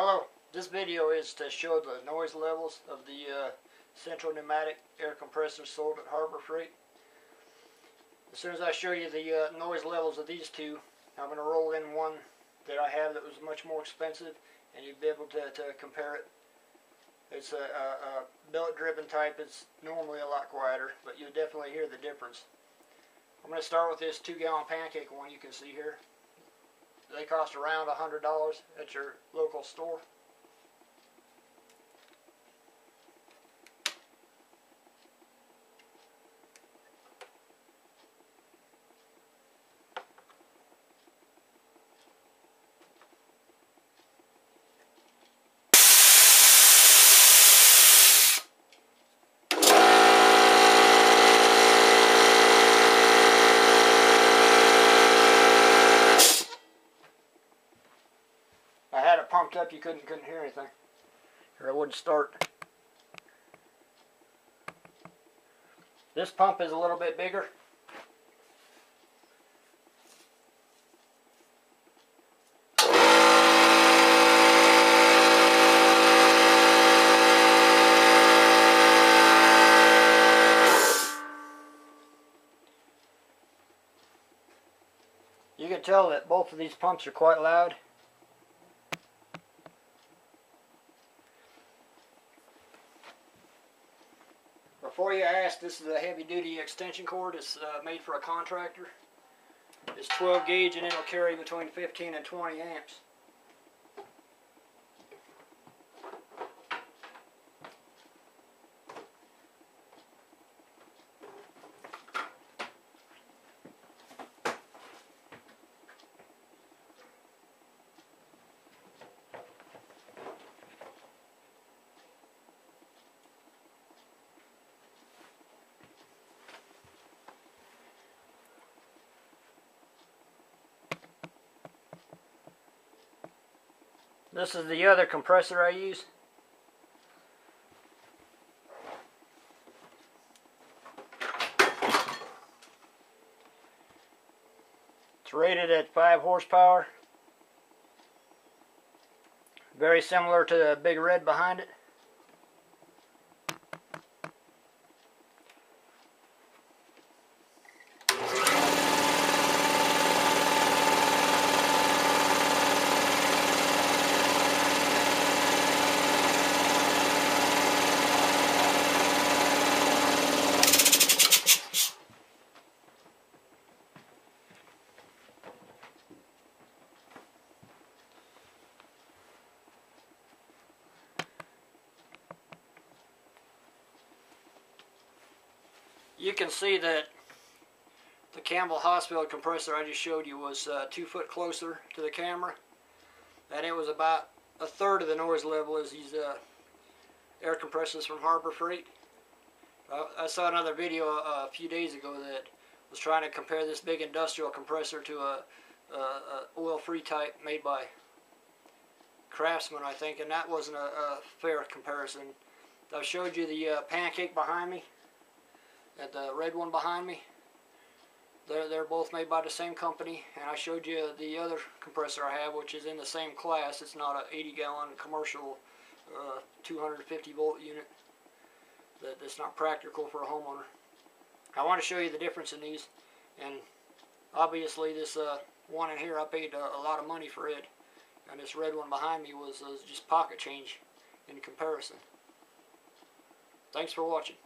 Hello, this video is to show the noise levels of the Central Pneumatic air compressors sold at Harbor Freight. As soon as I show you the noise levels of these two, I'm going to roll in one that I have that was much more expensive, and you'll be able to compare it. It's a billet-driven type. It's normally a lot quieter, but you'll definitely hear the difference. I'm going to start with this 2-gallon Pancake one you can see here. They cost around $100 at your local store. I had it pumped up, you couldn't hear anything, or it wouldn't start. This pump is a little bit bigger. You can tell that both of these pumps are quite loud. Before you ask, this is a heavy-duty extension cord. It's made for a contractor. It's 12 gauge and it'll carry between 15 and 20 amps. This is the other compressor I use. It's rated at 5 horsepower. Very similar to the big red behind it. You can see that the Campbell Hausfeld compressor I just showed you was 2 foot closer to the camera, and it was about 1/3 of the noise level as these air compressors from Harbor Freight. I saw another video a few days ago that was trying to compare this big industrial compressor to a oil-free type made by Craftsman, I think, and that wasn't a fair comparison. I showed you the Pancake behind me and the red one behind me. They're both made by the same company, and I showed you the other compressor I have, which is in the same class. It's not an 80-gallon commercial 250 volt unit. That's not practical for a homeowner. I want to show you the difference in these, and obviously this one in here I paid a lot of money for it, and this red one behind me was just pocket change in comparison. Thanks for watching.